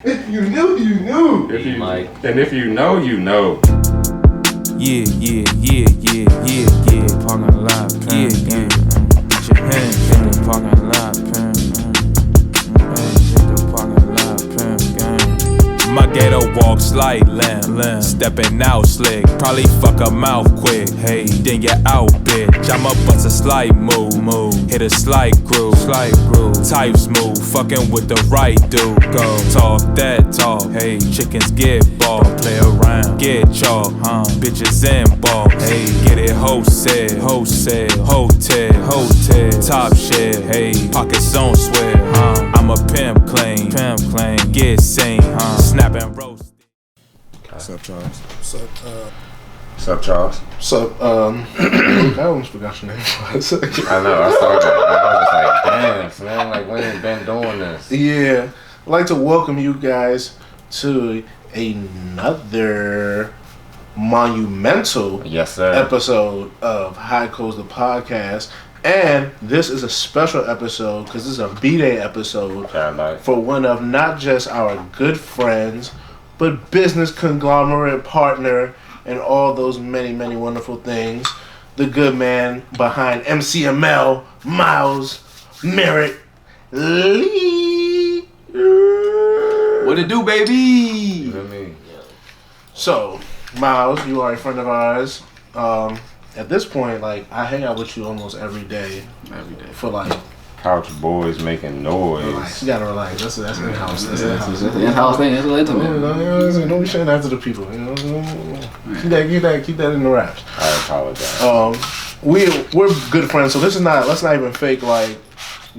If you knew, you knew. If you, Mike. And if you know, you know. Yeah. Parking lot, pen, yeah. Put your hand in the parking lot, pen, hit the parking lot, pen, gang. My gator walks like lamb, stepping out slick. Probably fuck a mouth quick, hey, then you're out, bitch. I'ma bust a slight move, hit a slight groove, type smooth, fucking with the right dude. Go talk that talk, hey, chickens get ball, play around, get chalk, bitches in ball, hey, get it wholesale, hotel, top shit, hey, pockets on swell, I'm a pimp claim, get sane, snap and roast. What's up, Charles? What's up, Charles? What's up, I almost forgot your name for a second. I know, I saw that. I was like, damn, man, like, when you been doing this? Yeah, I'd like to welcome you guys to another monumental Yes, sir. episode of High Coast the Podcast. And this is a special episode because this is a B-Day episode for one of not just our good friends, but business conglomerate partner and all those many, many wonderful things. The good man behind MCML, Miles Merritt Lee. What it do, baby? You know what I mean? So, Miles, you are a friend of ours. At this point, like, I hang out with you almost every day. For like Couch boys making noise. relax. You gotta relax. That's in-house. That's It's an in-house thing. It's intimate. Don't be sharing after the people. You know, keep that in the wraps. I apologize. We're good friends, so this is not. Let's not even fake like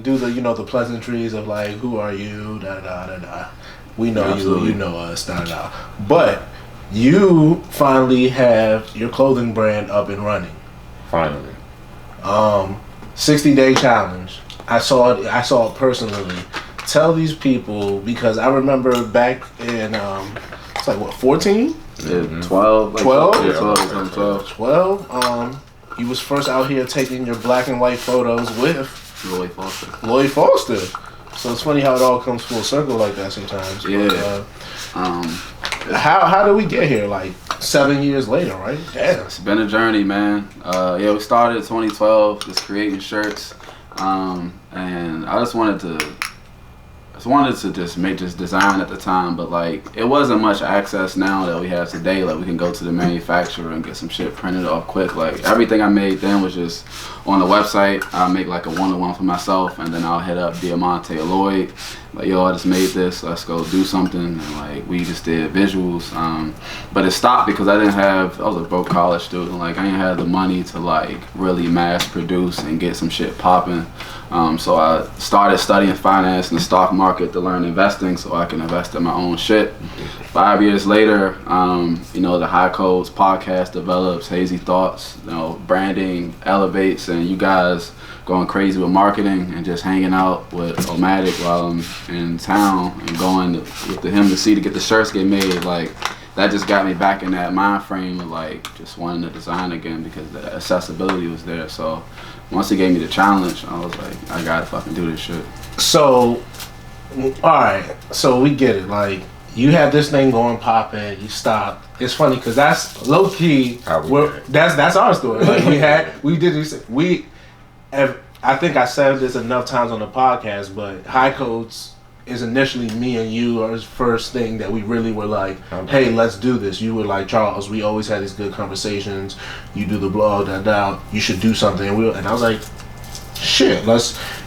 do the the pleasantries of like who are you da da da da. We know Absolutely. you know us da da. But you finally have your clothing brand up and running. Finally. 60-day challenge. I saw it personally. Tell these people, because I remember back in it's like what, 14? Yeah, 12. Like, 12? Yeah, 12. 12. You was first out here taking your black and white photos with Lloyd Foster. So it's funny how it all comes full circle like that sometimes. Yeah. But, how did we get here? Like 7 years later, right? Damn. It's been a journey, man. We started in 2012, just creating shirts. And I just wanted to just make this design at the time, but like it wasn't much access now that we have today. Like we can go to the manufacturer and get some shit printed off quick. Like everything I made then was just on the website. I'll make like a one-to-one for myself, and then I'll hit up Diamante or Lloyd. Like, yo, I just made this, let's go do something. And like we just did visuals. But it stopped because I was a broke college student. Like I didn't have the money to like really mass produce and get some shit popping. So I started studying finance and the stock market to learn investing so I can invest in my own shit. 5 years later, the High Codes podcast develops, Haze Thoughts, branding elevates, and you guys going crazy with marketing and just hanging out with Omatic while I'm in town and going with him to get the shirts get made. Like that just got me back in that mind frame of like just wanting to design again because the accessibility was there. So once he gave me the challenge, I was like, I gotta fucking do this shit. So, alright, so we get it. Like, you had this thing going popping, you stopped. It's funny because that's low key. That's our story. Like I think I said this enough times on the podcast, but High Codes is initially me and you our first thing that we really were like, hey, let's do this. You were like, Charles, we always had these good conversations. You do the blog, you should do something. And I was like, shit,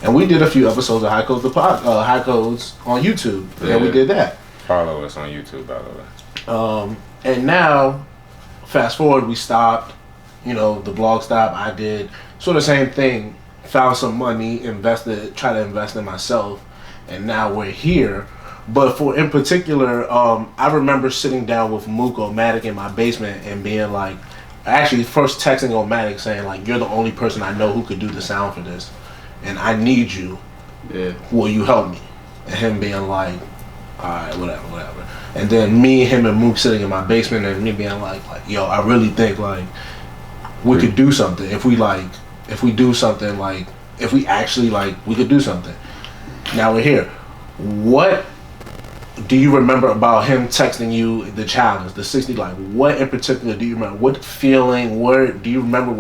and we did a few episodes of High Codes High Codes on YouTube. Yeah, we did that. Follow us on YouTube, by the way. And now, fast forward, we stopped. The blog stopped. I did sort of same thing. Found some money, try to invest in myself, and now we're here. But in particular, I remember sitting down with Mook Omatic in my basement and being like, actually first texting Omatic saying like, you're the only person I know who could do the sound for this, and I need you. Yeah. Will you help me? And him being like, alright, whatever. And then me, him, and Mook sitting in my basement, and me being like, yo, I really think like we could do something if we actually like we could do something. Now we're here. What do you remember about him texting you the challenge, the 60? Like, what in particular do you remember? What feeling? Where do you remember?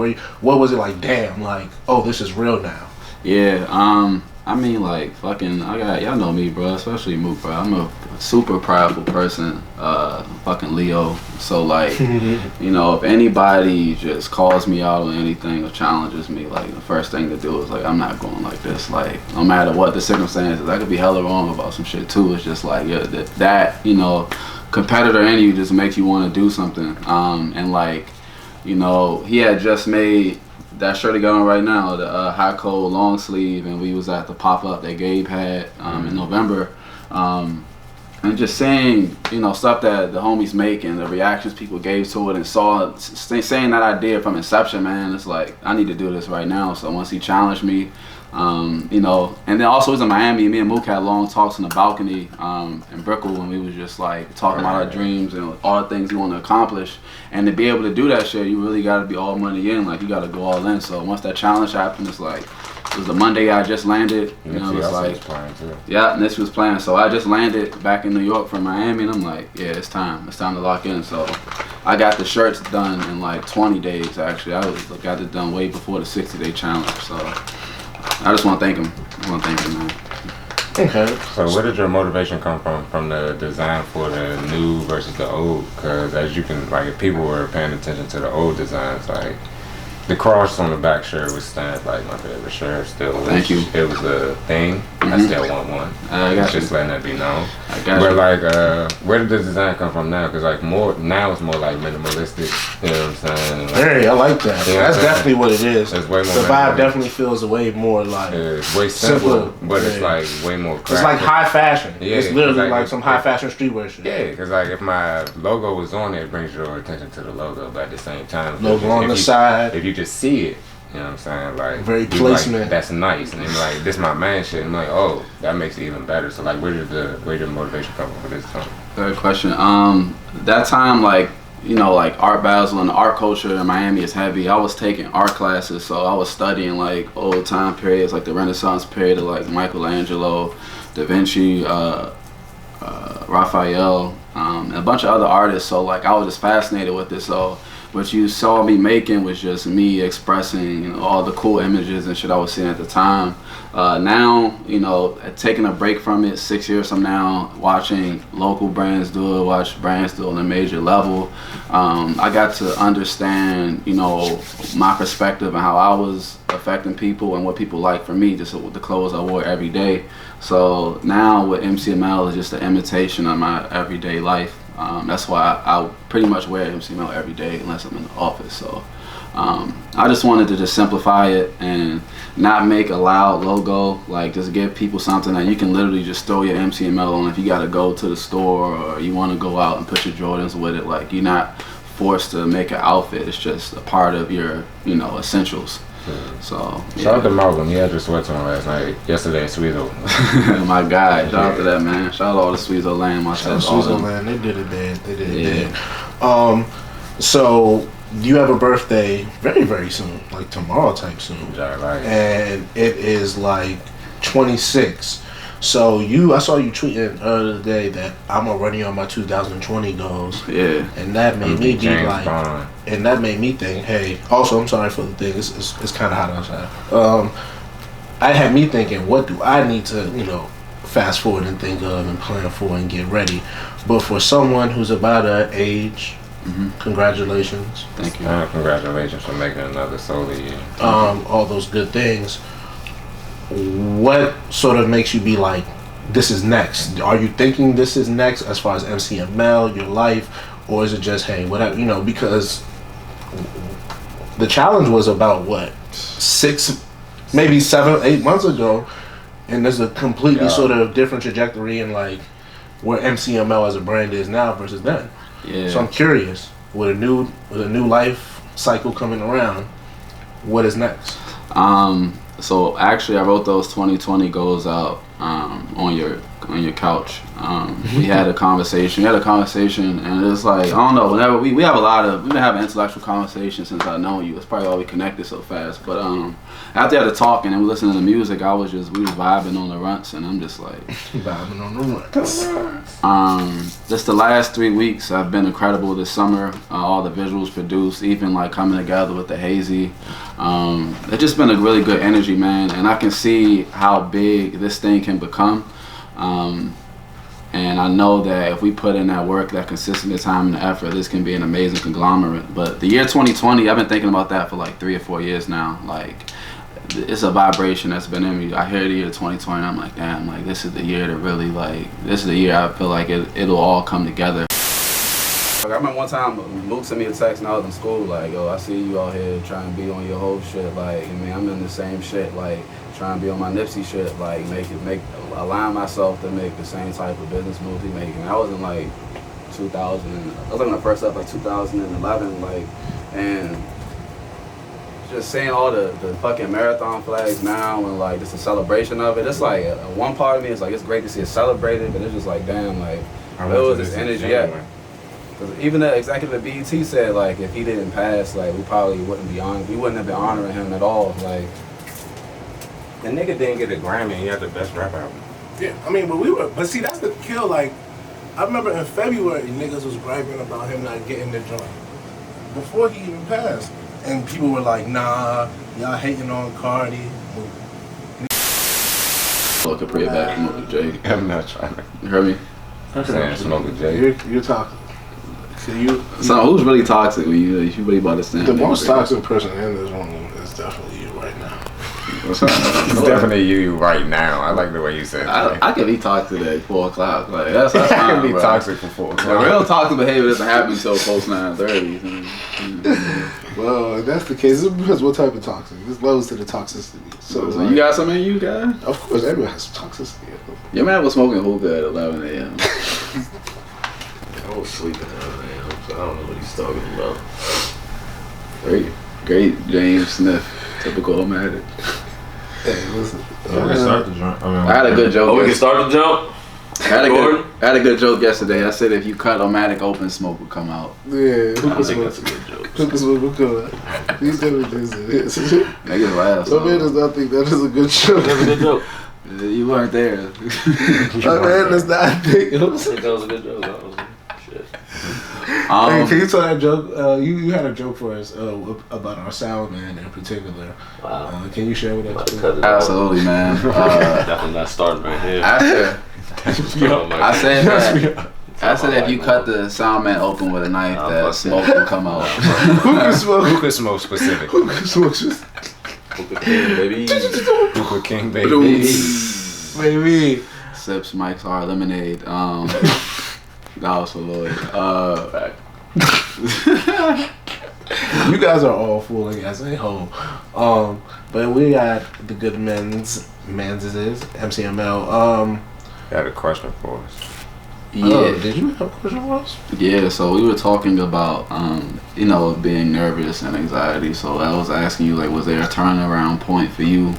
What was it like? Damn, like, oh, this is real now. Yeah. I mean, like, fucking, y'all know me, bro, especially Mook, bro. I'm a super prideful person, fucking Leo. So, like, you know, if anybody just calls me out on anything or challenges me, like, the first thing to do is, like, I'm not going like this. Like, no matter what the circumstances, I could be hella wrong about some shit, too. It's just, like, yeah, that you know, competitor in you just makes you want to do something. And, like, you know, he had just made that shirt he got on right now, the high cold long sleeve, and we was at the pop-up that Gabe had in November, and just saying, you know, stuff that the homies make and the reactions people gave to it, and saying that idea from inception, man, it's like, I need to do this right now. So once he challenged me, you know, and then also it was in Miami, me and Mook had long talks in the balcony in Brickell, and we was just like talking about our dreams and all the things we want to accomplish. And to be able to do that shit, you really got to be all money in. Like, you got to go all in. So once that challenge happened, it's like, it was the Monday I just landed. You know, it's like, yeah, Nipsey was playing. So I just landed back in New York from Miami, and I'm like, yeah, it's time. It's time to lock in. So I got the shirts done in like 20 days, actually. Got it done way before the 60-day challenge. So I just want to thank him. Man. Okay. So where did your motivation come from the design for the new versus the old? Because as you can, like, if people were paying attention to the old designs, like, the cross on the back shirt was stamped like my favorite shirt. Still, thank you. It was a thing. I still want one. I got just letting that be known. I got but you. like, where did the design come from now? Because like now it's more like minimalistic. You know what I'm saying? Like, Hey, I like that. Yeah, That's definitely what it is. It's way more. The vibe definitely feels way more like it's way simpler, but it's like way more. It's like high fashion. Yeah, it's literally like some high fashion streetwear shit. Yeah, because like if my logo was on there, it brings your attention to the logo, but at the same time, logo on the side. If you just see it. You know what I'm saying? Like, very placement. Like, that's nice. And then like, this my man shit. I'm like, oh, that makes it even better. So like, where did the motivation come from for this time? Good question. That time, like, you know, like Art Basel and the art culture in Miami is heavy. I was taking art classes, so I was studying like old time periods, like the Renaissance period of like Michelangelo, Da Vinci, Raphael, and a bunch of other artists. So like, I was just fascinated with this. So what you saw me making was just me expressing, you know, all the cool images and shit I was seeing at the time. Now, you know, taking a break from it 6 years from now, watching local brands do it, watch brands do it on a major level, I got to understand, you know, my perspective and how I was affecting people and what people like from me, just with the clothes I wore every day. So now with MCML, it's just an imitation of my everyday life. That's why I pretty much wear MCML every day unless I'm in the office. So I just wanted to just simplify it and not make a loud logo. Like, just give people something that you can literally just throw your MCML on if you got to go to the store or you want to go out and put your Jordans with it. Like, you're not forced to make an outfit. It's just a part of your, you know, essentials. So yeah. Shout out to Malcolm. He had your sweats on last night. Yesterday at Sweezo. My guy. Shout out to that, man. Shout out to all the Sweezo land. My shout out to Sweezo land. They did it bad. They did it bad. So you have a birthday very, very soon, like tomorrow type soon. Yeah, right. And it is like 26. So I saw you tweeting earlier today that I'm already on my 2020 goals. Yeah. And that made me be James like, Bond. And that made me think, hey, also I'm sorry for the thing, it's kind of hot outside. I had me thinking, what do I need to, you know, fast forward and think of and plan for and get ready. But for someone who's about our age, congratulations. Thank you. Congratulations for making another solar year. All those good things. What sort of makes you be like, this is next? Are you thinking this is next as far as MCML, your life, or is it just, hey, whatever, you know, because the challenge was about what, 6, maybe 7, 8 months ago, and there's a completely sort of different trajectory in like where MCML as a brand is now versus then. Yeah. So I'm curious, with a new life cycle coming around, what is next? So actually, I wrote those 2020 goals out on your on your couch. We had a conversation. And it's like, I don't know. Whenever we've been having intellectual conversations since I know you. It's probably why we connected so fast. But after the talking and we listening to music, we was vibing on the runts, and I'm just like vibing on the runts. Just the last 3 weeks have been incredible this summer. All the visuals produced, even like coming together with the Hazie. It's just been a really good energy, man, and I can see how big this thing can become. And I know that if we put in that work, that consistent time and effort, this can be an amazing conglomerate. But the year 2020, I've been thinking about that for like 3 or 4 years now. Like, it's a vibration that's been in me. I hear the year 2020, and I'm like, damn, like this is the year to really this is the year I feel like it'll all come together. Like, I remember one time Luke sent me a text when I was in school, like, yo, I see you out here trying to be on your whole shit, like, I mean, I'm in the same shit, like, trying to be on my Nipsey shit, like, align myself to make the same type of business moves he making. I was in like 2000, I was like when I first up like 2011, like, and just seeing all the fucking marathon flags now and like just a celebration of it, it's like one part of me is like, it's great to see it celebrated, but it's just like, damn, like, where was this energy at? Because even the executive at BET said, like, if he didn't pass, like, we probably wouldn't have been honoring him at all, like. The nigga didn't get a Grammy and he had the best rap album. Yeah, I mean, but see, that's the kill. Like, I remember in February, niggas was griping about him not getting the joint before he even passed. And people were like, nah, y'all hating on Cardi. Look at pretty bad Smoke with Jay. I'm not trying to. You heard me? I'm saying Smoke with Jay. You're talking. So who's really toxic when you really about to stand? The most toxic person in this room is definitely you right now. It's definitely you right now. I like the way you said that. I can be toxic at 4 o'clock. Like, that's fine, I can be bro. toxic for 4 o'clock. The real toxic behavior doesn't happen until post 9:30. Well, if that's the case, it depends what type of toxic. There's levels to the toxicity. So like, you got something you got? Of course, everyone has some toxicity. Your man was smoking hookah at 11 a.m. I was sleeping at 11 a.m., so I don't know what he's talking about. Great James Smith, typical Omatic. Hey, listen. We can start the jump. I had a good joke. Oh, we can start the jump? I had a good joke yesterday. I said if you cut Omatic open, smoke would come out. Yeah, I think that's a good joke. hookah smoke will come out. These images it is. Niggas laugh. Some man does not think that is a good joke. That's a good joke. You weren't there. Some man does not think it I was. think that was a good joke. That was shit. Hey, can you tell that joke? You had a joke for us about our sound man in particular. Wow. Can you share with us? Absolutely, man. Definitely not starting right here. After Oh my I God. said that. I said if you cut the sound man open with a knife, that smoke will come out. Hookah smoke. Hookah smoke specific. Hookah smoke. Just Hookah King, baby. Hookah King, baby. baby. Sips, Mike's Hard Lemonade. That was for Lloyd. Fact. You guys are all fooling as a whole. But we got the good men's MCML. You had a question for us. Yeah. Did you have a question for us? Yeah, so we were talking about, being nervous and anxiety. So I was asking you, like, was there a turnaround point for you?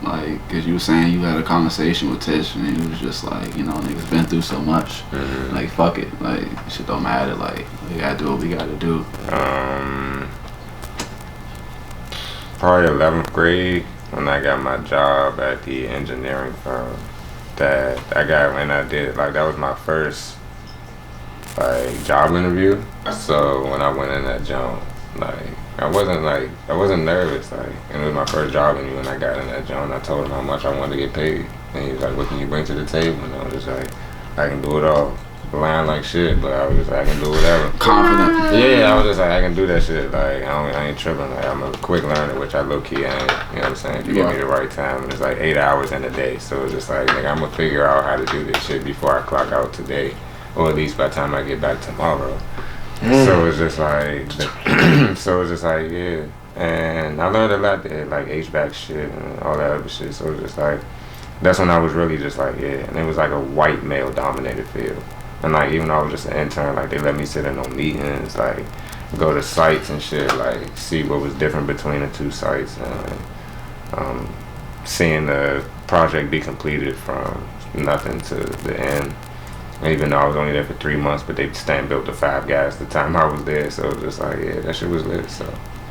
Because you were saying you had a conversation with Tish and he was just like, niggas been through so much. Mm-hmm. Like, fuck it. Like, shit don't matter. Like, we gotta do what we gotta do. Probably 11th grade when I got my job at the engineering firm that I got when I did, like, that was my first, like, job interview. So when I went in that job, like, I wasn't nervous, like, and it was my first job interview when I got in that job. I told him how much I wanted to get paid, and he was like, what can you bring to the table? And I was just like, I can do it all. Lying like shit, but I was just like, I can do whatever. Confident. Yeah, I was just like, I can do that shit. Like, I ain't tripping. Like, I'm a quick learner, which I low key ain't. You know what I'm saying? If you give me the right time, and it's like 8 hours in a day. So it's just like, I'm gonna figure out how to do this shit before I clock out today, or at least by the time I get back tomorrow. So it's just like, yeah. And I learned a lot there, like HVAC shit and all that other shit. So it's just like, that's when I was really just like, yeah. And it was like a white male dominated field. And like, even though I was just an intern, like, they let me sit in on meetings, like, go to sites and shit, like, see what was different between the two sites, and seeing the project be completed from nothing to the end. Even though I was only there for 3 months, but they stamp built the 5 guys the time I was there, so it was just like, yeah, that shit was lit. So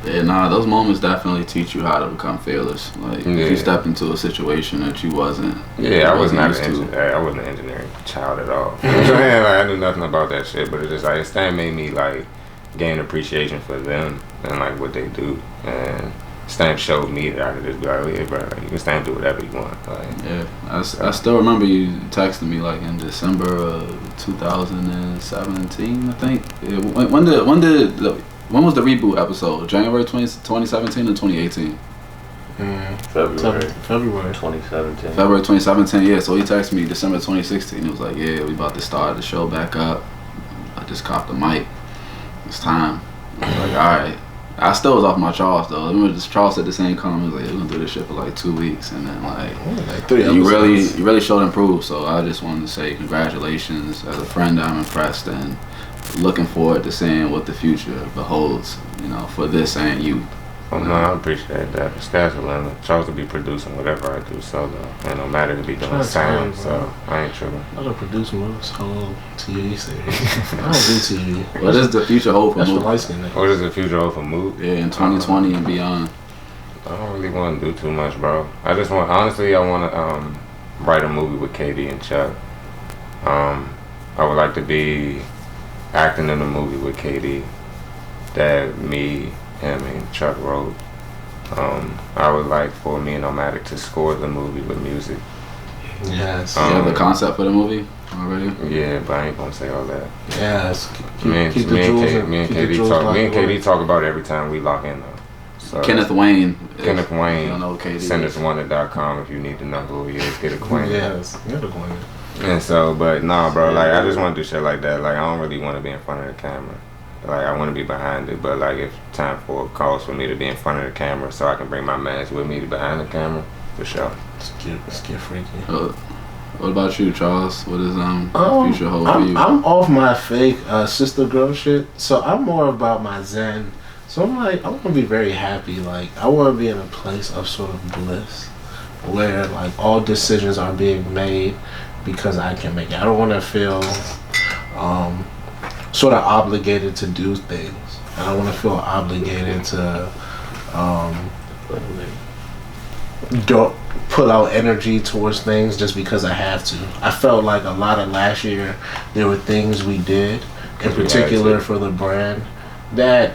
yeah, nah, those moments definitely teach you how to become fearless. Like if you step into a situation that you wasn't. Yeah, I was not I wasn't an engineering child at all. You know what I'm saying? Like, I knew nothing about that shit, but it just like Stamp made me like gain appreciation for them and like what they do, and Stamp showed me that I could just be like, oh yeah, bro, like, you can Stamp do whatever you want. Like, yeah, I still remember you texting me like in December of 2017, I think. Yeah, when was the reboot episode? January 2017 or 2018? February 2017. February 2017, yeah. So he texted me December 2016. He was like, yeah, we about to start the show back up. I just copped the mic. It's time. I was like, alright. I still was off my Charles though. I remember this Charles said the same comment. He was like, we're gonna do this shit for like 2 weeks, and then like 3 you really showed improved. So I just wanted to say congratulations. As a friend, I'm impressed and looking forward to seeing what the future beholds, you know, for this and you. Well, no, I appreciate that. The sky's the limit. Charles to be producing whatever I do solo, and no matter to be doing sound, so I ain't tripping. I don't produce most whole TV series. I don't do TV. What is the future hope for Moot? What is the future hope for Moot? Yeah, in 2020 and beyond. I don't really want to do too much, bro. I just want, honestly, I want to write a movie with KD and Chuck. I would like to be acting in a movie with KD that me, him, and Chuck wrote. I would like for me and Nomadic to score the movie with music. Yes. You have the concept for the movie already? Yeah, but I ain't gonna say all that. Yes. Me and KD talk about it every time we lock in though. So Kenneth Wayne. Kenneth Wayne. You don't know KD. Send us one.com if you need to know who he is. Get acquainted. Yes, get acquainted. And so, but nah, bro. Like, I just want to do shit like that. Like, I don't really want to be in front of the camera. Like, I want to be behind it. But like, if time for it calls for me to be in front of the camera, so I can bring my mans with me behind the camera, for sure. Let's get freaky. What about you, Charles? What is future hold for you? I'm off my fake sister girl shit, so I'm more about my zen. So I'm like, I want to be very happy. Like, I want to be in a place of sort of bliss, where like all decisions are being made because I can make it. I don't want to feel sort of obligated to do things. I don't want to feel obligated to don't put out energy towards things just because I have to. I felt like a lot of last year there were things we did, in particular for the brand, that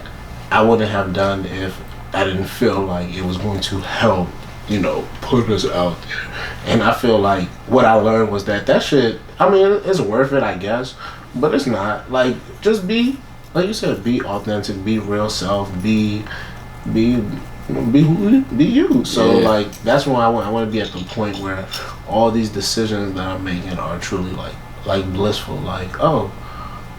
I wouldn't have done if I didn't feel like it was going to help, you know, put us out there. And I feel like what I learned was that shit, I mean, it's worth it, I guess, but it's not. Like, just be, like you said, be authentic, be real self, be you. So like, that's why I want to be at the point where all these decisions that I'm making are truly like blissful. Like, oh,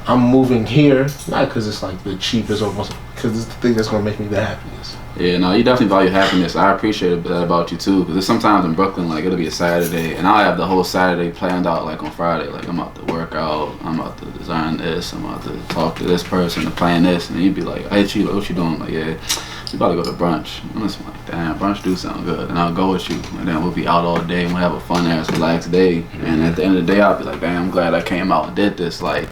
I'm moving here, not because it's like the cheapest or most, because it's the thing that's gonna make me the happiest. Yeah, no, you definitely value happiness. I appreciate that about you too, because sometimes in Brooklyn, like, it'll be a Saturday, and I'll have the whole Saturday planned out, like on Friday. Like, I'm about to work out, I'm about to design this, I'm about to talk to this person, to plan this, and you'd be like, hey, Chief, what you doing? Like, yeah, we about to go to brunch. I'm just like, damn, brunch do sound good, and I'll go with you, and then we'll be out all day, and we'll have a fun ass, relaxed day, and at the end of the day, I'll be like, damn, I'm glad I came out and did this. Like,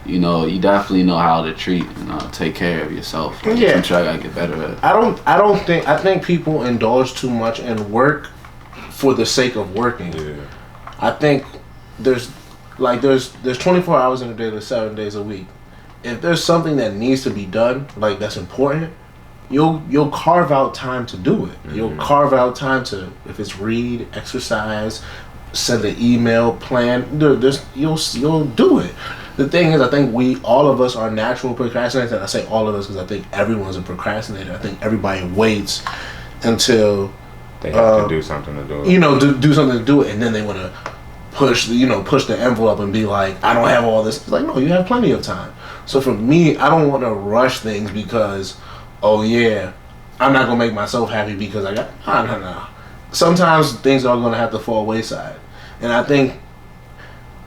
you know, you definitely know how to treat and take care of yourself. Like, yeah, I'm sure I gotta get better at it. I think people indulge too much in work for the sake of working. Yeah. I think there's 24 hours in a day, there's 7 days a week. If there's something that needs to be done, like that's important, you'll carve out time to do it. Mm-hmm. You'll carve out time to, if it's read, exercise, send an email, plan. You'll do it. The thing is, I think all of us are natural procrastinators. And I say all of us because I think everyone's a procrastinator. I think everybody waits until they have to do something to do it. You know, do something to do it, and then they want to push the envelope and be like, I don't have all this. It's like, no, you have plenty of time. So for me, I don't want to rush things because, oh yeah, I'm not gonna make myself happy because I got no. Sometimes things are gonna have to fall wayside, and I think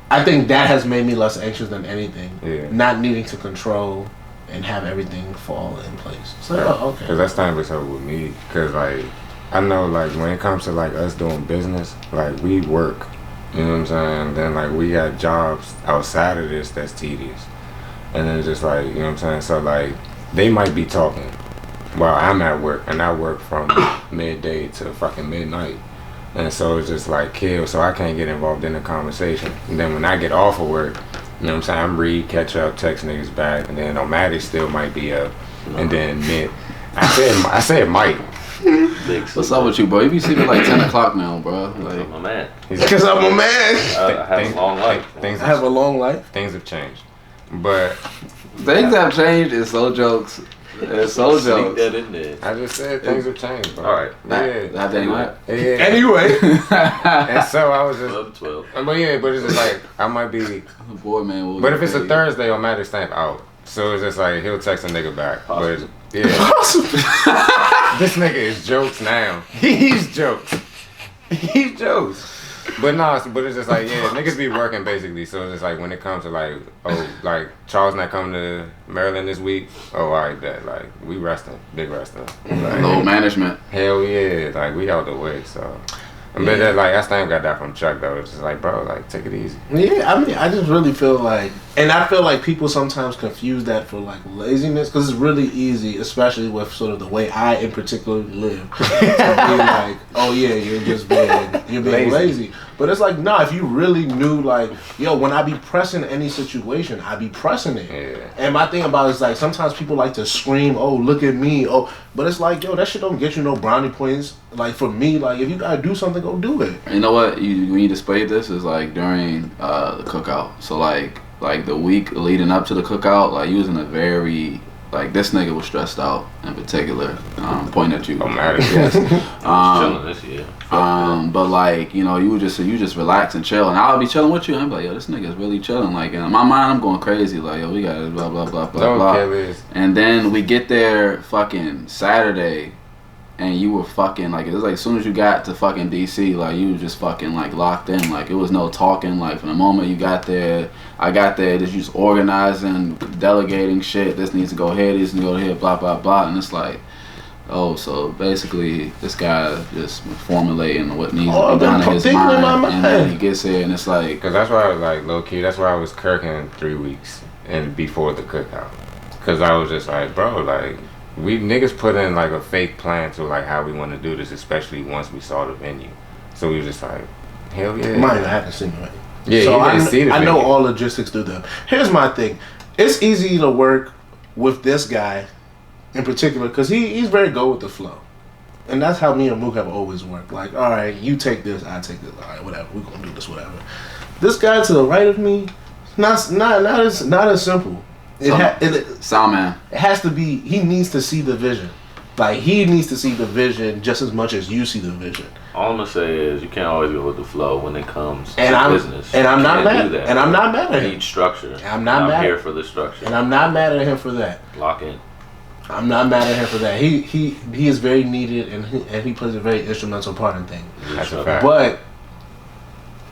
that has made me less anxious than anything. Yeah. Not needing to control and have everything fall in place. It's like, oh, okay. Because that's time with me. Because like, I know like when it comes to like us doing business, like we work You know what I'm saying? Then like we got jobs outside of this that's tedious. And then it's just like, you know what I'm saying? So like they might be talking while I'm at work, and I work from midday to fucking midnight. And so it's just like kill, so I can't get involved in the conversation. And then when I get off of work, you know what I'm saying, I'm read, catch up, text niggas back, and then Nomadic still might be up. And then mid I said might. What's up with you, bro? You be sleeping like 10 o'clock now, bro. Like, I'm a man. Because I'm a man. I have a long life. I have a long life. Things have changed. But things have changed. It's so jokes. It's so Sneak jokes. that in there. I just said things have changed, bro. Alright. Yeah. Anyway. Yeah. Anyway. And so I was just 12. but yeah, but it's just like I might be Boy, man. but if it's a Thursday, Automatic stamp out. So it's just like he'll text a nigga back. Possibly. But yeah. This nigga is jokes now. He's jokes. He's jokes. But no, but it's just like, yeah, niggas be working basically. So it's just like when it comes to like, oh, like Charles not coming to Maryland this week. Oh, I bet. Like, we resting. Big resting. Like, Low management. hell yeah. Like, we out the way. So, I mean, that, like, I still got that from Chuck, though. It's just like, bro, like, take it easy. Yeah, I mean, I just really feel like, and I feel like people sometimes confuse that for like laziness, because it's really easy, especially with sort of the way I in particular live, to be like, oh yeah, you're being lazy. But it's like, nah, if you really knew, like, yo, when I be pressing any situation, I be pressing it. Yeah. And my thing about it is like, sometimes people like to scream, oh, look at me, oh, but it's like, yo, that shit don't get you no brownie points. Like, for me, like, if you gotta do something, go do it. You know what? When you displayed this is like during the cookout. So like the week leading up to the cookout, like you was in a very like this nigga was stressed out in particular. Point at you. Automatic. Yes. Chilling this year. But like you know you just relax and chill, and I'll be chilling with you. And I'm like, yo, this nigga's really chilling. Like in my mind, I'm going crazy. Like yo, we got blah blah blah blah Don't blah. kill this. And then we get there fucking Saturday. And you were fucking like it was like as soon as you got to fucking DC, like you were just fucking like locked in. Like it was no talking. Like from the moment you got there, I got there, just you just organizing, delegating shit. This needs to go here, this needs to go here, blah blah blah. And it's like, oh, so basically this guy just formulating what needs to be done in his mind, and then he gets here, and it's like, Because that's why I was like, low key, that's why I was kirking 3 weeks and before the cookout. Because I was just like, bro, like, we niggas put in like a fake plan to like how we want to do this, especially once we saw the venue. So we was just like, hell yeah. Mine, I haven't seen it. Yeah, so you didn't see the I know venue. all logistics through them. Here's my thing. It's easy to work with this guy in particular because he's very go with the flow. And that's how me and Mook have always worked. Like, all right, you take this, I take this. All right, whatever. We're going to do this, whatever. This guy to the right of me, not as simple. Sound man. It has to be, he needs to see the vision. Like, he needs to see the vision just as much as you see the vision. All I'm gonna say is you can't always go with the flow when it comes to business. And I'm You not can't mad. do that. And I'm not mad at You him. need structure. I'm not And mad. I'm here for the structure. And I'm not mad at him for that. Lock in. I'm not mad at him for that. He is very needed, and he plays a very instrumental part in things. That's a fact. But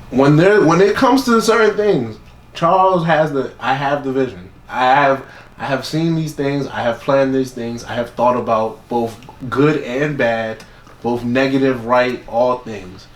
when it comes to certain things, Charles I have the vision. I have seen these things. I have planned these things. I have thought about both good and bad, both negative, right, all things.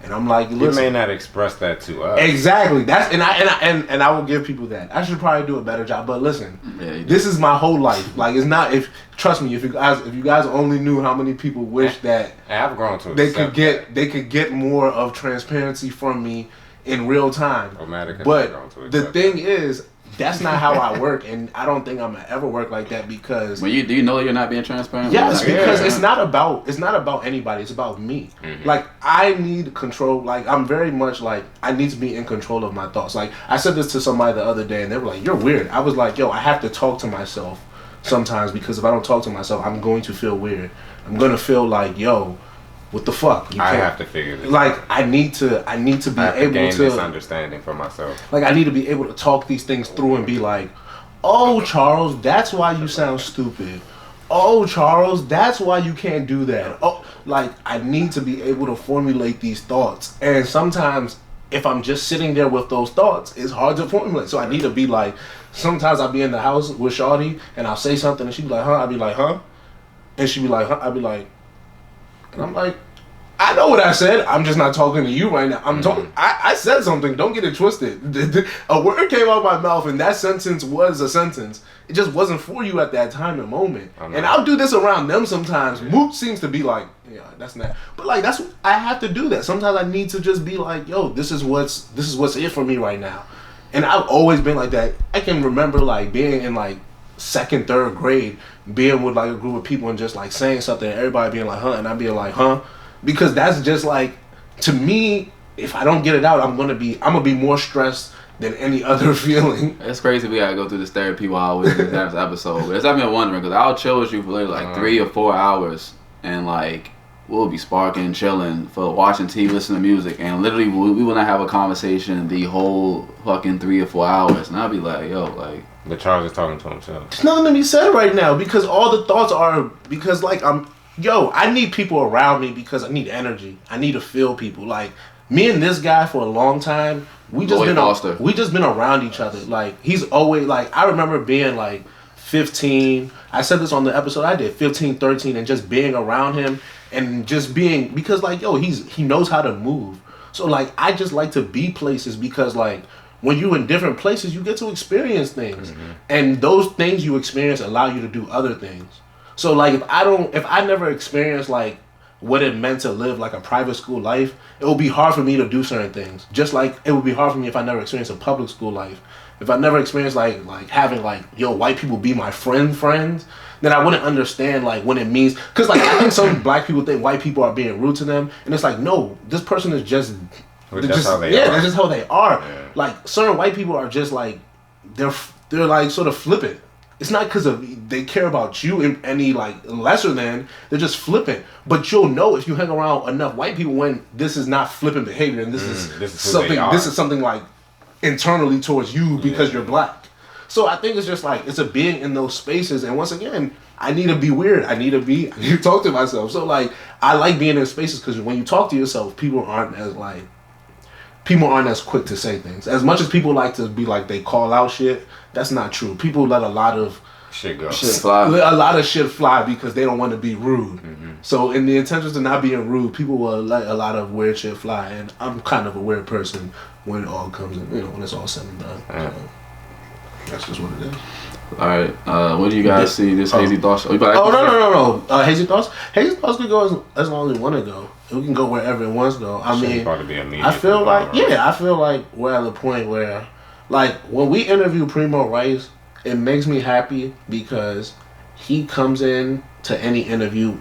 And I'm like, You listen, may not express that to us. exactly. That's and I will give people that. I should probably do a better job. But listen, this is my whole life. Like it's not trust me, if you guys only knew how many people wish that I've grown to they accept could get more of transparency from me in real time. Automatic. But the thing is, that's not how I work, and I don't think I'm gonna ever work like that because. Do you know you're not being transparent? Yes, Like, because it's not about anybody. It's about me. Mm-hmm. Like I need control. Like I'm very much like I need to be in control of my thoughts. Like I said this to somebody the other day, and they were like, "You're weird." I was like, "Yo, I have to talk to myself sometimes because if I don't talk to myself, I'm going to feel weird. I'm gonna feel like, yo, what the fuck? I have to figure this. Like I need to be I have to able gain to this understanding for myself. like I need to be able to talk these things through and be like, oh Charles, that's why you sound stupid. Oh Charles, that's why you can't do that. Oh, like I need to be able to formulate these thoughts. And sometimes if I'm just sitting there with those thoughts, it's hard to formulate. So I need to be like, sometimes I'll be in the house with Shawty and I'll say something and she'll be like, huh? I'll be like, huh? And she'll be like, huh? I'll be like, and I'm like, I know what I said. I'm just not talking to you right now. I'm talking. I said something. Don't get it twisted. A word came out of my mouth, and that sentence was a sentence. It just wasn't for you at that time and moment. And I'll do this around them sometimes. Moot seems to be like, yeah, that's not. But like that's I have to do that. Sometimes I need to just be like, yo, this is what's it for me right now. And I've always been like that. I can remember like being in like second, third grade, being with like a group of people and just like saying something, and everybody being like, huh, and I'd be like, huh. Because that's just like, to me, if I don't get it out, I'm gonna be more stressed than any other feeling. It's crazy we gotta go through this therapy while we're in this episode. But it's got me wondering, because I'll chill with you for literally like 3 or 4 hours, and like we'll be sparking, chilling, for watching TV, listening to music, and literally we will not have a conversation the whole fucking 3 or 4 hours, and I'll be like, yo, like. But Charles is talking to himself. There's nothing to be said right now because all the thoughts are because like I need people around me because I need energy. I need to feel people. Like me and this guy for a long time, we just been around each other. Like he's always like I remember being like 15. I said this on the episode I did, 15, 13, and just being around him and just being because like yo, he knows how to move. So like I just like to be places because like when you're in different places, you get to experience things, and those things you experience allow you to do other things. So like if I never experienced like what it meant to live like a private school life, it would be hard for me to do certain things. Just like it would be hard for me if I never experienced a public school life. If I never experienced like having like white people be my friends, then I wouldn't understand like what it means. Cause like I think some black people think white people are being rude to them, and it's like no, this person is just. That's how they are. That's just how they are. Yeah. Like certain white people are just like they're like sort of flippant. It's not because of they care about you in any like lesser than. They're just flippant. But you'll know if you hang around enough white people when this is not flippant behavior and this is something. This is something like internally towards you because you're black. So I think it's just like it's a being in those spaces. And once again, I need to be weird. I need to talk to myself. So like I like being in spaces because when you talk to yourself, people aren't as quick to say things. As much as people like to be like they call out shit, that's not true. People let a lot of shit go. Shit fly. A lot of shit fly because they don't want to be rude. So in the intentions of not being rude, people will let a lot of weird shit fly. And I'm kind of a weird person when it all comes in, when it's all said and done. So that's just what it is. Alright, what do you guys see this Hazy Thoughts? No. Hazy Thoughts? Hazy Thoughts could go as long as we want to go. We can go wherever it wants to go. I mean, I feel like we're at the point where, like, when we interview Premo Rice, it makes me happy because he comes in to any interview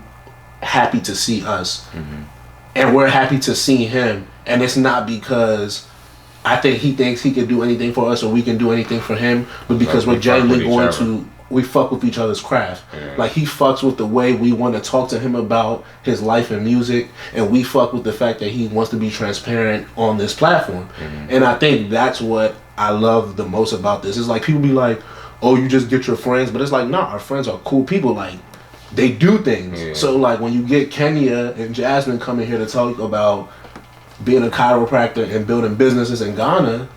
happy to see us. And we're happy to see him. And it's not because I think he thinks he can do anything for us or we can do anything for him, but because we're genuinely we fuck with each other's craft. Like he fucks with the way we want to talk to him about his life and music, and we fuck with the fact that he wants to be transparent on this platform. And I think that's what I love the most about this. It's like people be like, oh, you just get your friends, but it's like, nah, our friends are cool people. Like they do things. So like when you get Kenya and Jasmine coming here to talk about being a chiropractor and building businesses in Ghana,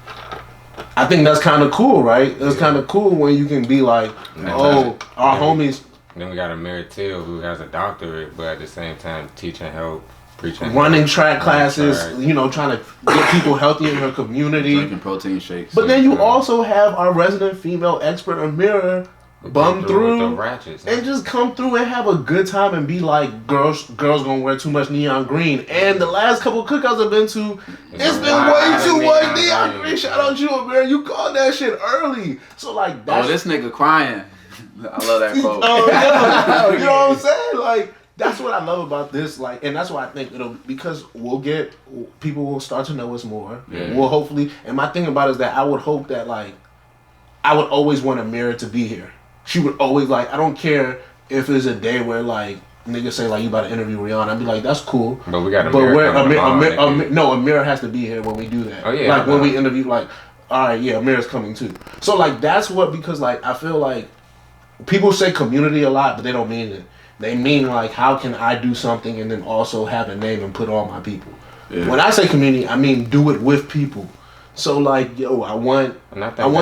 I think that's kind of cool, right? It's kind of cool when you can be like, our homies. Then we got Amir Till, who has a doctorate, but at the same time teaching health, preaching running track classes, trying to get people healthy in her community. Drinking protein shakes. But then you also have our resident female expert, Amira, bum through and just come through and have a good time and be like, girls gonna wear too much neon green. And the last couple of cookouts I've been to, it's been way too much neon green. Shout out you, Amir. You called that shit early. So like that's this nigga crying. I love that quote. You know what I'm saying? Like that's what I love about this. Like, and that's why I think because people will start to know us more. We'll hopefully. And my thing about it is that I would hope that like I would always want Amira to be here. She would always like. I don't care if it's a day where like niggas say like you about to interview Rihanna. I'd be like, that's cool. But we got Amira. No, Amira has to be here when we do that. Oh yeah. Like when we interview, like, all right, yeah, Amira's coming too. So like that's what because like I feel like people say community a lot, but they don't mean it. They mean like how can I do something and then also have a name and put all my people. When I say community, I mean do it with people. So like, yo, I want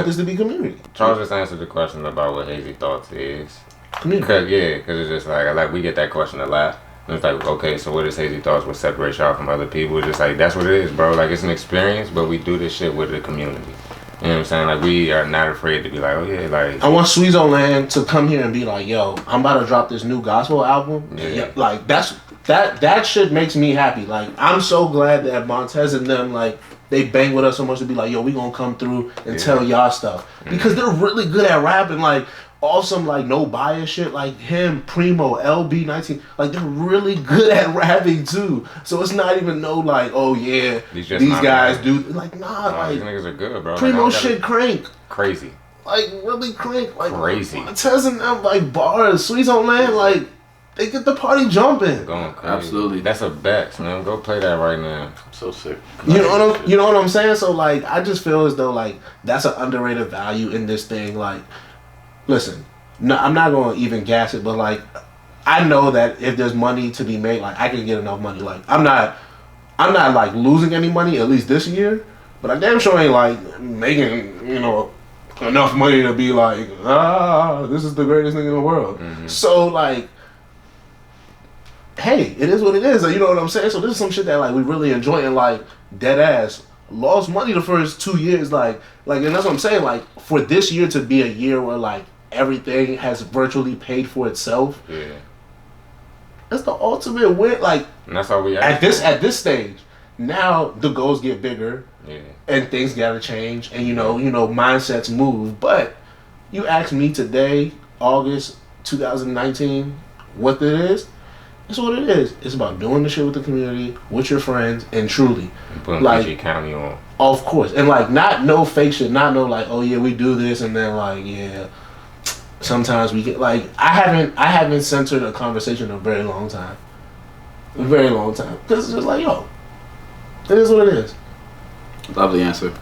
this to be community. Charles just answered the question about what Hazy Thoughts is. Community. Because it's just like we get that question a lot. And it's like, okay, so what is Haze Thoughts? What separates y'all from other people? It's just like, that's what it is, bro. Like, it's an experience, but we do this shit with the community. You know what I'm saying? Like, we are not afraid to be like, oh yeah, like. I want Sweezo Land to come here and be like, yo, I'm about to drop this new gospel album. Yeah. Like, that shit makes me happy. Like, I'm so glad that Montez and them, like, they bang with us so much to be like, yo, we gonna come through and tell y'all stuff. Because they're really good at rapping, like, awesome, like, no bias shit. Like, him, Premo, LB19, like, they're really good at rapping, too. So it's not even no, like, oh, yeah, these guys do. Like, nah, like. These niggas are good, bro. Premo shit crank. Crazy. Like, really crank. Like, crazy. Montez and them, like, bars, Sweezo Land, like, they get the party jumping. Going crazy. Absolutely. That's a bet, man. Go play that right now. I'm so sick. You know what I'm saying? So, like, I just feel as though, like, that's an underrated value in this thing. Like, listen, no, I'm not going to even gas it, but, like, I know that if there's money to be made, like, I can get enough money. Like, I'm not like, losing any money, at least this year, but I damn sure ain't, like, making, you know, enough money to be like, this is the greatest thing in the world. Mm-hmm. So, like, hey, it is what it is. You know what I'm saying? So this is some shit that, like, we really enjoy, and, like, dead ass lost money the first 2 years, like, and that's what I'm saying. Like, for this year to be a year where, like, everything has virtually paid for itself. Yeah. That's the ultimate win. Like, and that's all we at this stage. Now the goals get bigger. Yeah. And things gotta change, and you know, mindsets move. But you ask me today, August 2019, what it is. That's what it is. It's about doing the shit with the community, with your friends, and truly. And putting like, PG County on. Of course. And, like, not no fake shit, not no, like, oh, yeah, we do this, and then, like, yeah, sometimes we get, like, I haven't centered a conversation in a very long time. A very long time. Because it's just like, yo, it is what it is. Lovely answer.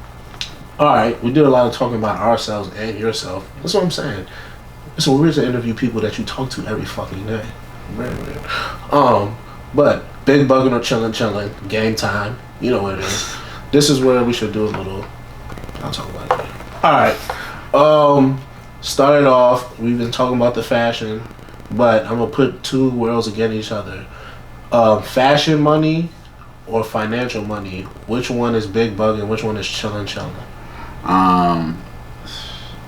All right, we did a lot of talking about ourselves and yourself. That's what I'm saying. So we're to interview people that you talk to every fucking day. Very weird. But big buggin' or chillin', game time. You know what it is. This is where we should do a little. I'll talk about it later. All right. Started off. We've been talking about the fashion, but I'm gonna put two worlds against each other. Fashion money or financial money. Which one is big buggin'? Which one is chillin'?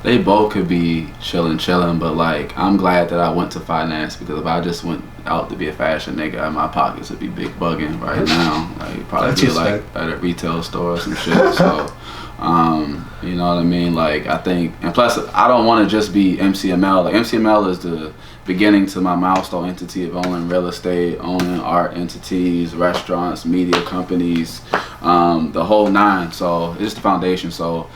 They both could be chilling, but, like, I'm glad that I went to finance, because if I just went out to be a fashion nigga, my pockets would be big bugging right now. Like, probably be like at a retail store or some shit. So, you know what I mean? Like, I think, and plus, I don't want to just be MCML. Like, MCML is the beginning to my milestone entity of owning real estate, owning art entities, restaurants, media companies, the whole nine. So, it's just the foundation. So,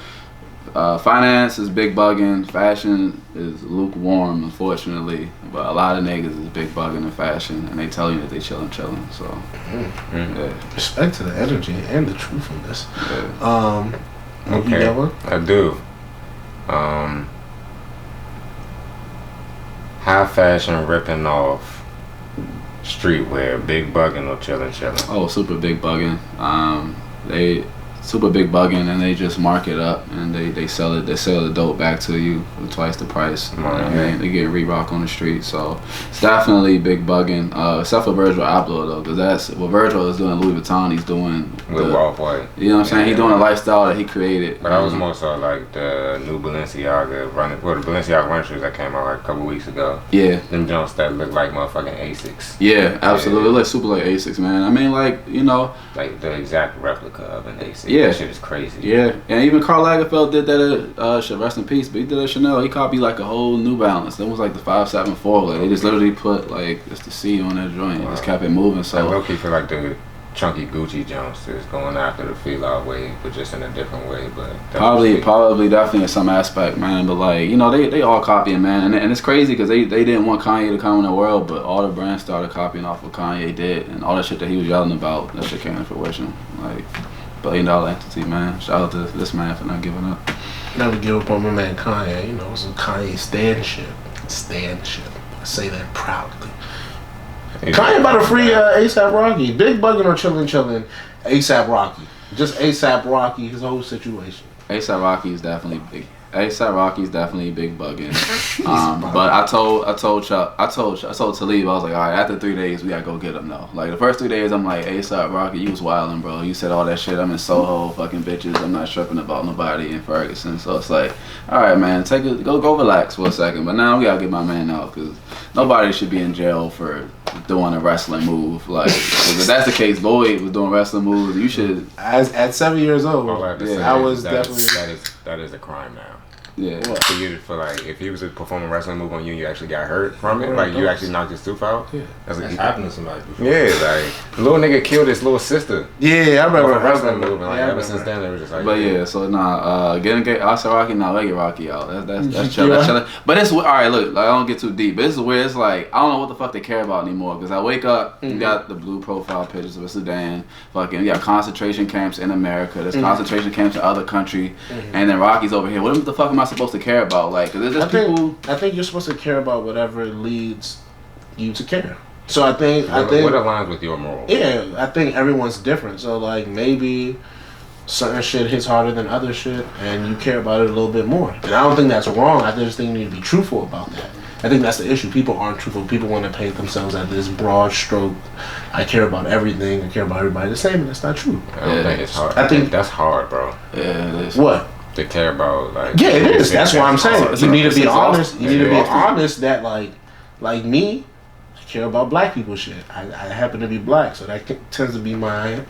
finance is big bugging, fashion is lukewarm, unfortunately. But a lot of niggas is big bugging in fashion, and they tell you that they chillin'. So, yeah. Respect to the energy and the truthfulness. Yeah. Okay, you got one? I do. High fashion ripping off streetwear, big bugging or chillin'? Oh, super big bugging. They super big bugging, and they just mark it up, and they sell it. They sell the dope back to you for twice the price. You know what I mean? They get Reebok on the street, so it's definitely big bugging. Except for Virgil Abloh though, because that's what Virgil is doing. Louis Vuitton, he's doing with Off-White. You know what I'm saying? He's doing a lifestyle that he created. But I was more so like the new Balenciaga running, the Balenciaga run shoes that came out like a couple weeks ago. Yeah. Them Jones that look like motherfucking Asics. Yeah, absolutely. It looks super like Asics, man. I mean, like, you know, like the exact replica of an Asics. Yeah. That shit is crazy. Yeah, and even Karl Lagerfeld did that at rest in peace, but he did at Chanel. He copied like a whole New Balance. That was like the 574. Like, they just literally put like just the C on that joint. Wow. Just kept it moving. So I low-key feel like the chunky Gucci Jones is going after the feel-out wave, but just in a different way. But probably definitely in some aspect, man. But, like, you know, they all copying, man, and it's crazy because they didn't want Kanye to come in the world, but all the brands started copying off what Kanye did, and all that shit that he was yelling about, that shit came to fruition. Like, $1 billion entity, man. Shout out to this man for not giving up. Never give up on my man Kanye. You know, it's a Kanye stanship. I say that proudly. Kanye about to free ASAP Rocky. Big bugging or chillin', ASAP Rocky. Just ASAP Rocky, his whole situation. ASAP Rocky is definitely big. ASAP Rocky's definitely big bugging. But I told Talib, I was like, all right, after 3 days we gotta go get him though. Like the first 3 days, I'm like, ASAP Rocky, you was wildin', bro. You said all that shit. I'm in Soho, fucking bitches. I'm not tripping about nobody in Ferguson. So it's like, all right, man, go relax for a second. But now we gotta get my man out because nobody should be in jail for doing a wrestling move. Like, if that's the case, Lloyd was doing wrestling moves. You should. At 7 years old, I was definitely. That is a crime now. Yeah. For you, for like, if he was to perform a wrestling move on you, and you actually got hurt from it. Like you actually knocked his tooth out. Yeah. That's happened to somebody before. Yeah, like little nigga killed his little sister. Yeah, I remember a wrestling move, and like yeah, ever since then it was just like. But yeah, so get Asa Rocky now. Let get Rocky out. That's chill. That's chill. But it's all right. Look, like I don't get too deep. But this is weird. It's like I don't know what the fuck they care about anymore. Because I wake up, you got the blue profile pictures of Sudan. Fucking, you got concentration camps in America. There's concentration camps in other country, and then Rocky's over here. What the fuck am I supposed to care about? Like, cause there's people. I think you're supposed to care about whatever leads you to care. So I think what aligns with your morals. Yeah, I think everyone's different. So like maybe certain shit hits harder than other shit, and you care about it a little bit more. And I don't think that's wrong. I just think you need to be truthful about that. I think that's the issue. People aren't truthful. People want to paint themselves at this broad stroke. I care about everything. I care about everybody the same, and that's not true. I don't think it's hard. I think that's hard, bro. Yeah, it is. What? To care about, like, yeah, it is. That's what I'm saying. You need to be honest. You need to be honest that like me, I care about black people shit. I happen to be black, so that tends to be my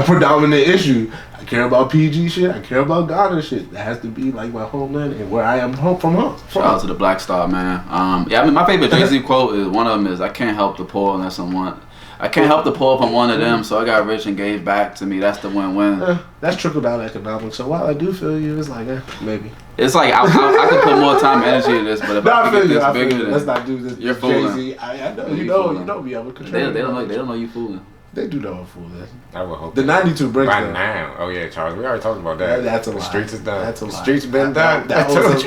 predominant issue. I care about PG shit. I care about Ghana shit. That has to be like my homeland and where I am from home. Shout out to the Black Star, man. Yeah, I mean, my favorite Jay-Z quote is one of them is, "I can't help the poor unless I'm one. I can't help the poor if I'm one of them, so I got rich and gave back to me. That's the win-win." That's trickle down economics. So while I do feel you, it's like maybe. It's like I could put more time and energy into this, but if I could get this bigger, then let's not do this. You're fooling. Jay-Z. I know you know me. I'm a control. They don't know you fooling. They do know I'm fooling. I would hope the 92 breaks by down. now. Oh yeah, Charles. We already talked about that. That's a lie. The streets is done. That's a lie. The streets been done. That was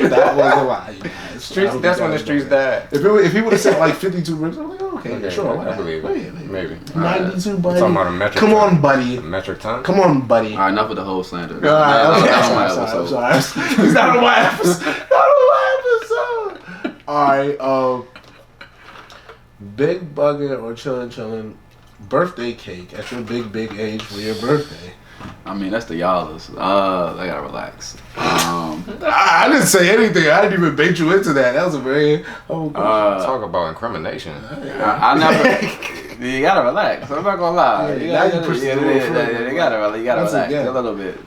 a lie. Streets. That's when the streets died. If he would have said like 52 bricks, I'm like, okay, sure. I believe it. Maybe. 92, buddy. Talking about a metric. Come on, buddy. A metric ton. Come on, buddy. All right, enough of the whole slander. All right, I'm sorry. It's not on my episode. Not on my episode. All right. Big bugging or chillin'. Birthday cake at your big age for your birthday. I mean, that's the y'allers. I gotta relax. I didn't say anything. I didn't even bait you into that. That was a very talk about incrimination. I never. You gotta relax. I'm not gonna lie. You gotta relax a little bit.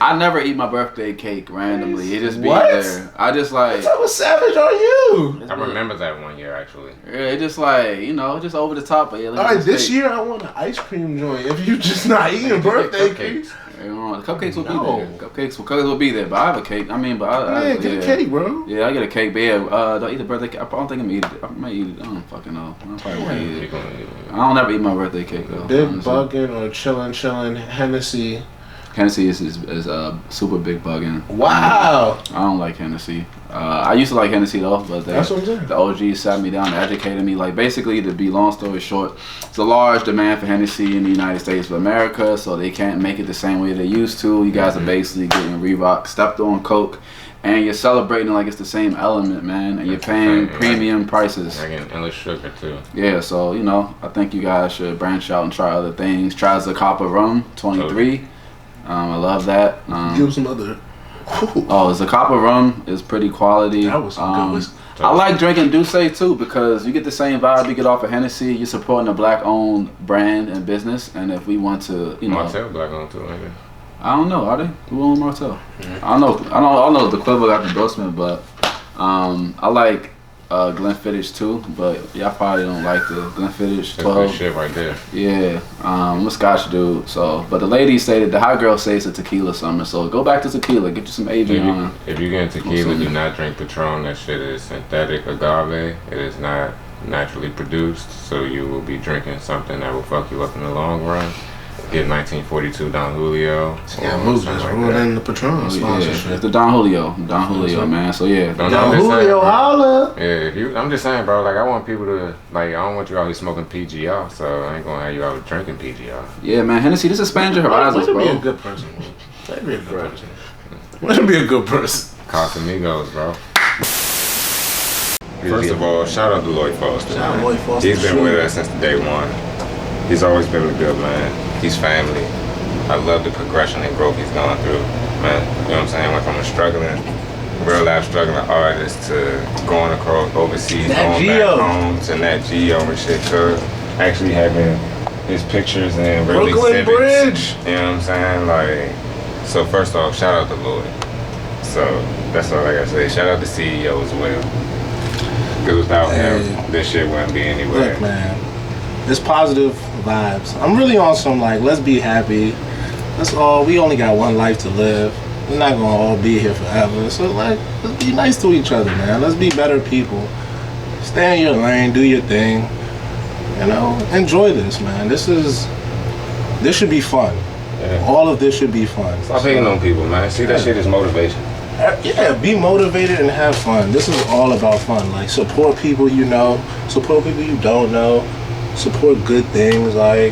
I never eat my birthday cake randomly. It just be there. I just like. What type of savage are you? I remember that one year actually. Yeah, it just like just over the top. But yeah, all right, this year I want an ice cream joint. If you just not eating birthday cakes. The cupcakes will be there. Cupcakes will be there. But I have a cake. I mean, but I get a cake, bro. Yeah, I get a cake. But yeah, don't eat a birthday cake. I don't think I'm gonna eat it. I might eat it. I don't fucking know. I probably won't eat it. I don't ever eat my birthday cake though. Big bugging or chillin', Hennessy. Hennessy is super big bugging. Wow. I don't like Hennessy. I used to like Hennessy though, but that's what I'm saying. The OGs sat me down and educated me. Like basically, to be long story short, it's a large demand for Hennessy in the United States of America, so they can't make it the same way they used to. You guys are basically getting Reebok stepped on Coke, and you're celebrating like it's the same element, man, and you're paying premium prices. You're getting endless sugar too. Yeah, so I think you guys should branch out and try other things. Try Zacapa Rum 23. I love that. Give some other. Zacapa Rum is pretty quality. That was some good. I like drinking Douce too because you get the same vibe you get off of Hennessy. You're supporting a black-owned brand and business, and if we want to, Martell black-owned too, ain't it? I don't know. Are they? Who owns Martell? I know the Quiver got the endorsement, but I like Glenfiddich too, but y'all probably don't like the Glenfiddich 12. That's good shit right there. Yeah, I'm a Scotch dude, but the ladies say that the hot girls say it's a tequila summer, so go back to tequila, get you some Adrian. If you get tequila, do not drink Patron. That shit is synthetic agave. It is not naturally produced, so you will be drinking something that will fuck you up in the long run. Get 1942 Don Julio. Yeah, moves just ruining the Patron sponsorship. It's the Don Julio, man. So yeah, Don Julio, holla. Yeah, I'm just saying, bro. Like I want people to I don't want you out here smoking PGR, so I ain't gonna have you out drinking PGR. Yeah, man. Hennessy, this expands your horizons, bro. Be a good person. That'd be a good person. Way to be a good person. Casamigos, bro. First of all, shout out to Lloyd Foster. Shout out Lloyd Foster. He's been with us since day one. He's always been a good man. He's family. I love the progression and growth he's gone through, man. You know what I'm saying? Went from a struggling, real life struggling artist to going across overseas, going back home to Nat Geo and shit. Cause actually having his pictures and real Brooklyn exhibits. Bridge. You know what I'm saying? Like, so first off, shout out to Lloyd. So that's all I gotta say. Shout out to CEO as well. Cause without him, this shit wouldn't be anywhere. Look, man, it's positive vibes. I'm really on some like, let's be happy. That's all. We only got one life to live. We're not gonna all be here forever. So like, let's be nice to each other, man. Let's be better people. Stay in your lane, do your thing. You know, enjoy this, man. This should be fun. Yeah. All of this should be fun. Stop hating on people, man. See, that shit is motivation. Yeah, be motivated and have fun. This is all about fun. Like, support people you know, support people you don't know, support good things. Like,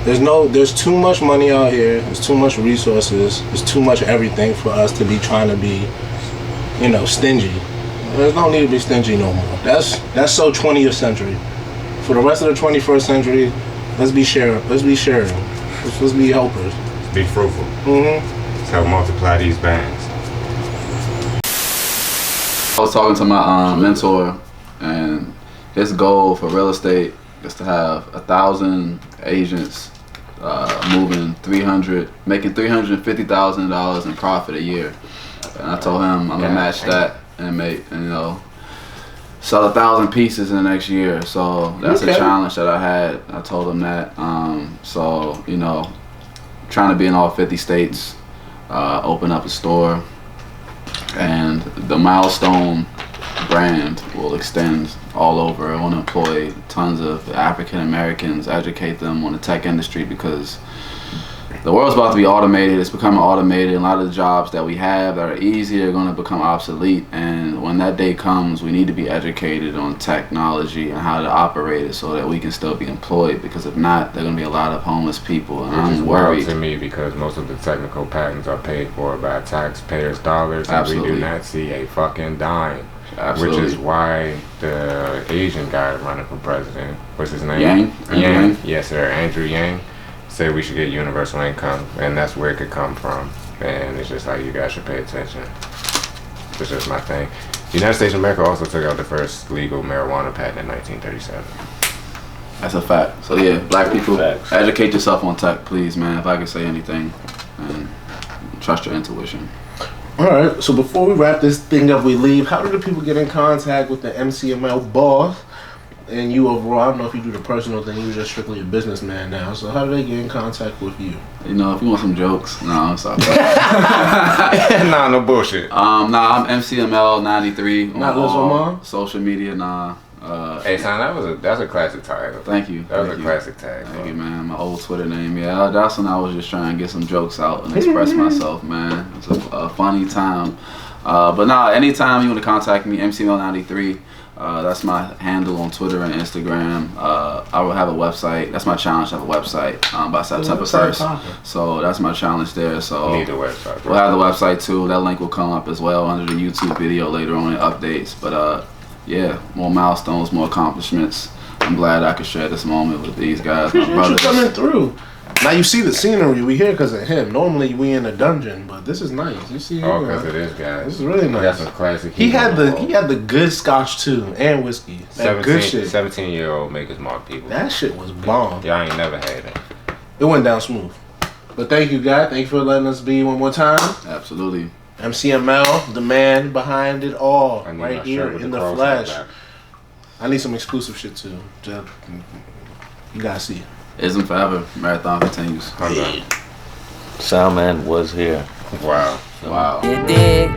there's too much money out here. There's too much resources. There's too much everything for us to be trying to be, you know, stingy. There's no need to be stingy no more. That's so 20th century. For the rest of the 21st century, let's be sharing. Let's be sharing. Let's be helpers. Be fruitful. Let's help multiply these bands. I was talking to my mentor, and his goal for real estate is to have 1,000 agents making $350,000 in profit a year. And I told him I'm gonna match that and sell 1,000 pieces in the next year. So that's a challenge that I had. I told him that. So you know, trying to be in all 50 states, open up a store. And the Milestone brand will extend all over. I want to employ tons of African Americans, educate them on the tech industry, because the world's about to be automated. It's becoming automated. A lot of the jobs that we have that are easy are going to become obsolete. And when that day comes, we need to be educated on technology and how to operate it so that we can still be employed. Because if not, there are going to be a lot of homeless people. And I'm worried. To me, because most of the technical patents are paid for by taxpayers' dollars, and Absolutely. we do not see a fucking dime. Absolutely. Which is why the Asian guy running for president, what's his name? Yang. Yes, sir. Andrew Yang said we should get universal income, and that's where it could come from. And it's just like, you guys should pay attention. It's just my thing. The United States of America also took out the first legal marijuana patent in 1937. That's a fact. So yeah, black people, educate yourself on tech, please, man. If I could say anything, and trust your intuition. All right. So before we wrap this thing up, we leave. How do the people get in contact with the MCML boss and you overall? I don't know if you do the personal thing. You're just strictly a businessman now. So how do they get in contact with you? You know, if you want some jokes, no, I'm sorry. Nah, no bullshit. I'm MCML 93 Not on Liz all Omar? social media. Hey, son, that's a classic title. Thank you. That was a classic tag. Thank you, man. My old Twitter name. Yeah, that's when I was just trying to get some jokes out and express myself, man. It was a funny time. But nah, anytime you want to contact me, MCML93. That's my handle on Twitter and Instagram. I will have a website. That's my challenge to have a website by September 1st. So that's my challenge there. So Need the website. we'll have the website too. That link will come up as well under the YouTube video later on in updates. But yeah, more milestones, more accomplishments. I'm glad I could share this moment with these guys, my Appreciate brothers. you coming through. Now you see the scenery. We here because of him. Normally we in a dungeon, but this is nice. You see? Oh, because it is, guys. This is really nice. Got some classic. He had the good scotch too and whiskey. That good shit. 17-year-old Maker's Mark people. That shit was bomb. Y'all ain't never had it. It went down smooth. But thank you, guys. Thank you for letting us be one more time. Absolutely. MCML, the man behind it all, I need right my here shirt with in the the cross flesh. on the back. I need some exclusive shit too. Just, you gotta see. Ism forever. Marathon continues. I'm done. Soundman was here. Wow. Wow. You dig?